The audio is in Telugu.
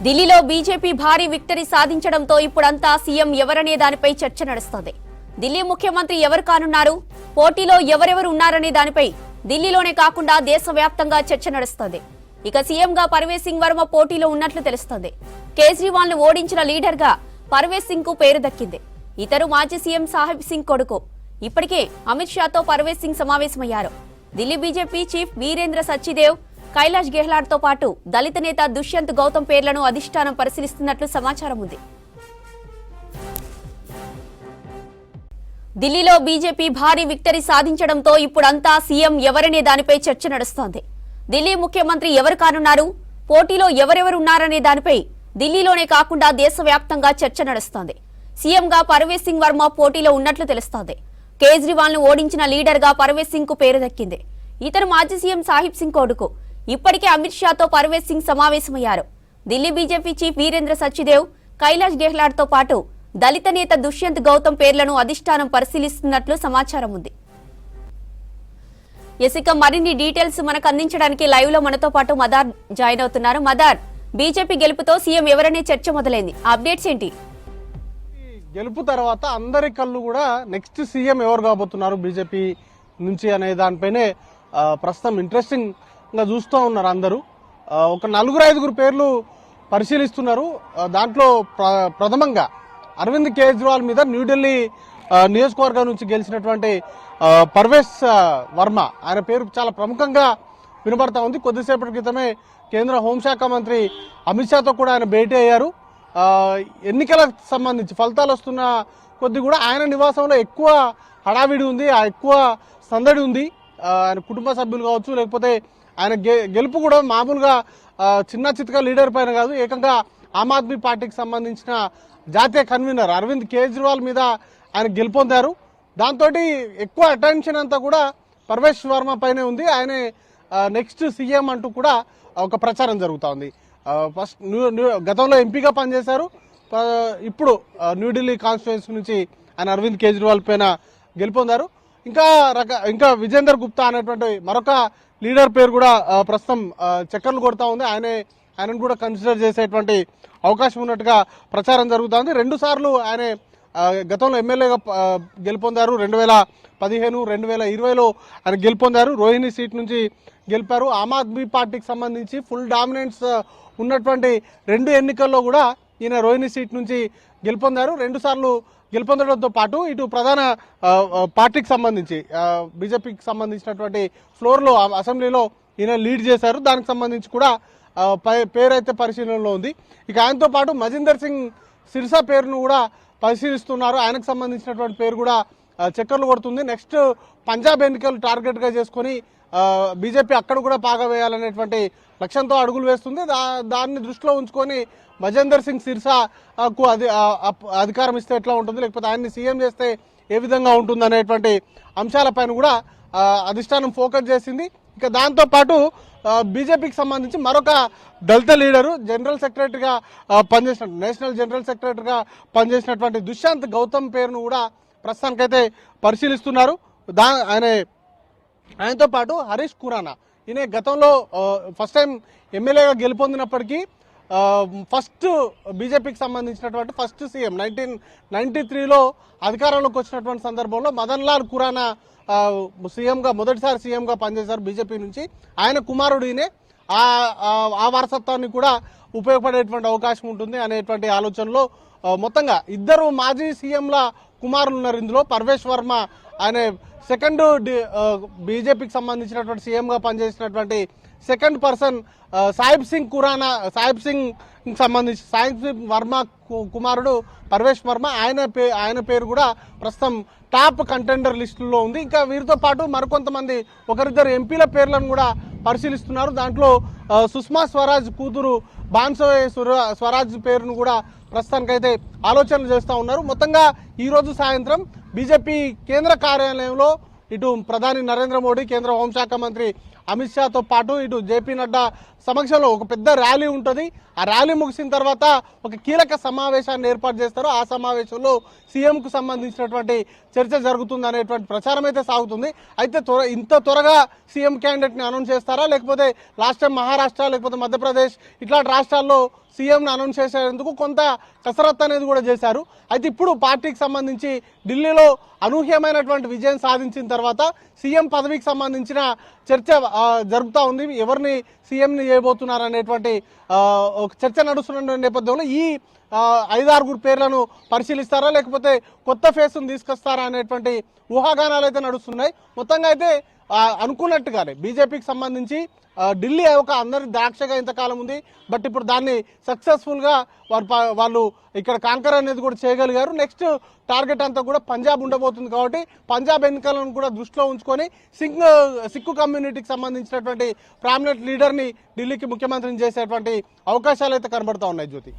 ఢిల్లీలో బీజేపీ భారీ విక్టరీ సాధించడంతో ఇప్పుడంతా సీఎం ఎవరనే దానిపై చర్చ నడుస్తోంది. ఢిల్లీ ముఖ్యమంత్రి ఎవరు కానున్నారు, పోటీలో ఎవరెవరు ఉన్నారనే దానిపై ఢిల్లీలోనే కాకుండా దేశవ్యాప్తంగా చర్చ నడుస్తోంది. ఇక సీఎంగా పర్వేజ్ సింగ్ వర్మ పోటీలో ఉన్నట్లు తెలుస్తోంది. కేజ్రీవాల్ ను ఓడించిన లీడర్ గా పర్వేజ్ సింగ్ కు పేరు దక్కింది. ఇతరు మాజీ సీఎం సాహిబ్ సింగ్ కొడుకు. ఇప్పటికే అమిత్ షాతో పర్వేజ్ సింగ్ సమావేశమయ్యారు. ఢిల్లీ బీజేపీ చీఫ్ వీరేంద్ర సచ్చిదేవ్, కైలాష్ గెహ్లాట్ తో పాటు దళిత నేత దుష్యంత్ గౌతమ్ పేర్లను అధిష్టానం పరిశీలిస్తున్నట్లు సమాచారం ఉంది. ఢిల్లీలో బీజేపీ భారీ విక్టరీ సాధించడంతో ఇప్పుడంతా సీఎం ఎవరనే దానిపై చర్చ నడుస్తోంది. ఢిల్లీ ముఖ్యమంత్రి ఎవరు కానున్నారు, పోటీలో ఎవరెవరు ఉన్నారనే దానిపై ఢిల్లీలోనే కాకుండా దేశవ్యాప్తంగా చర్చ నడుస్తోంది. సీఎంగా పర్వేజ్ సింగ్ వర్మ పోటీలో ఉన్నట్లు తెలుస్తోంది. కేజ్రీవాల్ ను ఓడించిన లీడర్ గా పర్వేజ్ సింగ్ కు పేరు దక్కింది. ఇతను మాజీ సీఎం సాహిబ్ సింగ్ కొడుకు. ఇప్పటికే అమిత్ షాతో పర్వేజ్ సింగ్ సమావేశమయ్యారు. ఢిల్లీ బీజేపీ చీఫ్ వీరేంద్ర సచ్చిదేవ్, కైలాష్ గెహ్లాట్ తో పాటు దళిత నేత దుష్యంత్ గౌతమ్ పేర్లను అధిష్టానం పరిశీలిస్తున్నట్లు సమాచారం ఉంది. ఇక మరిన్ని డీటెయిల్స్ మనకు అందించడానికి లైవ్ లో మనతో పాటు మదార్ జాయిన్ అవుతున్నారు. మదార్, బీజేపీ గెలుపుతో సీఎం ఎవరనే చర్చ మొదలైంది, అప్డేట్స్ ఏంటి? గెలుపు తర్వాత అందరి కళ్ళు కూడా నెక్స్ట్ సీఎం ఎవరు కాబోతున్నారు బీజేపీ నుంచి అనే దానిపైనే ప్రస్తుతం ఇంట్రెస్టింగ్ గా చూస్తూ ఉన్నారు అందరూ. ఒక 4-5 పేర్లు పరిశీలిస్తున్నారు. దాంట్లో ప్రథమంగా అరవింద్ కేజ్రీవాల్ మీద న్యూఢిల్లీ నియోజకవర్గం నుంచి గెలిచినటువంటి పర్వేజ్ వర్మ, ఆయన పేరు చాలా ప్రముఖంగా వినబడతా ఉంది. కొద్దిసేపటి క్రితమే కేంద్ర హోంశాఖ మంత్రి అమిత్ షాతో కూడా ఆయన భేటీ అయ్యారు. ఎన్నికలకు సంబంధించి ఫలితాలు వస్తున్న కొద్ది కూడా ఆయన నివాసంలో ఎక్కువ హడావిడి ఉంది, ఎక్కువ సందడి ఉంది. ఆయన కుటుంబ సభ్యులు కావచ్చు, లేకపోతే ఆయన గెలుపు కూడా మామూలుగా చిన్న చితక లీడర్ పైన కాదు, ఏకంగా ఆమ్ ఆద్మీ పార్టీకి సంబంధించిన జాతీయ కన్వీనర్ అరవింద్ కేజ్రీవాల్ మీద ఆయన గెలుపొందారు. దాంతో ఎక్కువ అటెన్షన్ అంతా కూడా పర్వేజ్ వర్మ పైనే ఉంది. ఆయనే నెక్స్ట్ సీఎం అంటూ కూడా ఒక ప్రచారం జరుగుతూ ఉంది. ఫస్ట్ గతంలో ఎంపీగా పనిచేశారు. ఇప్పుడు న్యూఢిల్లీ కాన్స్టిట్యుయెన్సీ నుంచి ఆయన అరవింద్ కేజ్రీవాల్ పైన గెలుపొందారు. ఇంకా విజేందర్ గుప్తా అనేటువంటి మరొక లీడర్ పేరు కూడా ప్రస్తుతం చక్కర్లు కొడతా ఉంది. ఆయనను కూడా కన్సిడర్ చేసేటువంటి అవకాశం ఉన్నట్టుగా ప్రచారం జరుగుతోంది. 2 సార్లు ఆయన గతంలో ఎమ్మెల్యేగా గెలుపొందారు. 2015, 2020లో ఆయన గెలుపొందారు. రోహిణి సీట్ నుంచి గెలిపారు. ఆమ్ ఆద్మీ పార్టీకి సంబంధించి ఫుల్ డామినెన్స్ ఉన్నటువంటి 2 ఎన్నికల్లో కూడా ఈయన రోహిణి సీట్ నుంచి గెలుపొందారు. 2 సార్లు గెలుపొందడంతో పాటు ఇటు ప్రధాన పార్టీకి సంబంధించి బీజేపీకి సంబంధించినటువంటి ఫ్లోర్లో అసెంబ్లీలో ఈయన లీడ్ చేశారు. దానికి సంబంధించి కూడా పేరైతే పరిశీలనలో ఉంది. ఇక ఆయనతో పాటు మజిందర్ సింగ్ సిర్సా పేరును కూడా పరిశీలిస్తున్నారు. ఆయనకు సంబంధించినటువంటి పేరు కూడా చక్కర్లు కొడుతుంది. నెక్స్ట్ పంజాబ్ ఎన్నికలు టార్గెట్ గా చేసుకుని బీజేపీ అక్కడ కూడా పాగా వేయాలనేటువంటి లక్ష్యంతో అడుగులు వేస్తుంది. దాన్ని దృష్టిలో ఉంచుకొని మజేందర్ సింగ్ సిర్సాకు అధికారం ఇస్తే ఎట్లా ఉంటుంది, లేకపోతే ఆయన్ని సీఎం చేస్తే ఏ విధంగా ఉంటుంది అనేటువంటి అంశాలపైన కూడా అధిష్టానం ఫోకస్ చేసింది. ఇక దాంతో పాటు బీజేపీకి సంబంధించి మరొక దళిత లీడరు, జనరల్ సెక్రటరీగా పనిచేసిన నేషనల్ జనరల్ సెక్రటరీగా పనిచేసినటువంటి దుష్యంత్ గౌతమ్ పేరును కూడా ప్రస్తుతానికైతే పరిశీలిస్తున్నారు. ఆయనతో పాటు హరీష్ ఖురానా, ఈయన గతంలో ఫస్ట్ టైం ఎమ్మెల్యేగా గెలుపొందినప్పటికీ ఫస్ట్ బీజేపీకి సంబంధించినటువంటి ఫస్ట్ సీఎం 1993లో అధికారంలోకి వచ్చినటువంటి సందర్భంలో మదన్ లాల్ ఖురానా మొదటిసారి సీఎంగా పనిచేశారు బీజేపీ నుంచి. ఆయన కుమారుడు ఈయనే. ఆ వారసత్వాన్ని కూడా ఉపయోగపడేటువంటి అవకాశం ఉంటుంది అనేటువంటి ఆలోచనలో మొత్తంగా 2 మాజీ సీఎంల కుమారులు ఉన్నారు ఇందులో. పర్వేజ్ వర్మ ఆయన సెకండ్ బీజేపీకి సంబంధించినటువంటి సీఎంగా పనిచేసినటువంటి సెకండ్ పర్సన్ సాహిబ్ సింగ్ సంబంధించి సాహిబ్ సింగ్ వర్మ కుమారుడు పర్వేజ్ వర్మ. ఆయన పేరు కూడా ప్రస్తుతం టాప్ కంటెండర్ లిస్టులో ఉంది. ఇంకా వీరితో పాటు మరికొంతమంది 1-2 ఎంపీల పేర్లను కూడా పరిశీలిస్తున్నారు. దాంట్లో సుష్మా స్వరాజ్ కూతురు బాన్సోయ్ స్వరాజ్ పేరును కూడా ప్రస్తుతానికైతే ఆలోచనలు చేస్తూ ఉన్నారు. మొత్తంగా ఈ రోజు సాయంత్రం బీజేపీ కేంద్ర కార్యాలయంలో ఇటు ప్రధాని నరేంద్ర మోడీ, కేంద్ర హోంశాఖ మంత్రి అమిత్ షాతో పాటు ఇటు జేపీ నడ్డా సమక్షంలో ఒక పెద్ద ర్యాలీ ఉంటుంది. ఆ ర్యాలీ ముగిసిన తర్వాత ఒక కీలక సమావేశాన్ని ఏర్పాటు చేస్తారు. ఆ సమావేశంలో సీఎంకు సంబంధించినటువంటి చర్చ జరుగుతుంది అనేటువంటి ప్రచారం అయితే సాగుతుంది. అయితే ఇంత త్వరగా సీఎం క్యాండిడేట్ని అనౌన్స్ చేస్తారా, లేకపోతే లాస్ట్ టైం మహారాష్ట్ర లేకపోతే మధ్యప్రదేశ్ ఇట్లాంటి రాష్ట్రాల్లో సీఎంని అనౌన్స్ చేసేందుకు కొంత కసరత్తు అనేది కూడా చేశారు. అయితే ఇప్పుడు పార్టీకి సంబంధించి ఢిల్లీలో అనూహ్యమైనటువంటి విజయం సాధించిన తర్వాత సీఎం పదవికి సంబంధించిన చర్చ జరుగుతూ ఉంది. ఎవరిని సీఎంని చేయబోతున్నారు అనేటువంటి ఒక చర్చ నడుస్తున్న నేపథ్యంలో ఈ 5-6 పేర్లను పరిశీలిస్తారా, లేకపోతే కొత్త ఫేస్ను తీసుకొస్తారా అనేటువంటి ఊహాగానాలు అయితే నడుస్తున్నాయి. మొత్తంగా అయితే అనుకున్నట్టుగానే బీజేపీకి సంబంధించి ఢిల్లీ ఒక అందరి ద్రాక్షగా ఇంతకాలం ఉంది. బట్ ఇప్పుడు దాన్ని సక్సెస్ఫుల్గా వాళ్ళు ఇక్కడ కాంకర్ అనేది కూడా చేయగలిగారు. నెక్స్ట్ టార్గెట్ అంతా కూడా పంజాబ్ ఉండబోతుంది. కాబట్టి పంజాబ్ ఎన్నికలను కూడా దృష్టిలో ఉంచుకొని సిక్కు కమ్యూనిటీకి సంబంధించినటువంటి ప్రామినెంట్ లీడర్ని ఢిల్లీకి ముఖ్యమంత్రిని చేసేటువంటి అవకాశాలు అయితే కనబడతా ఉన్నాయి జ్యోతి.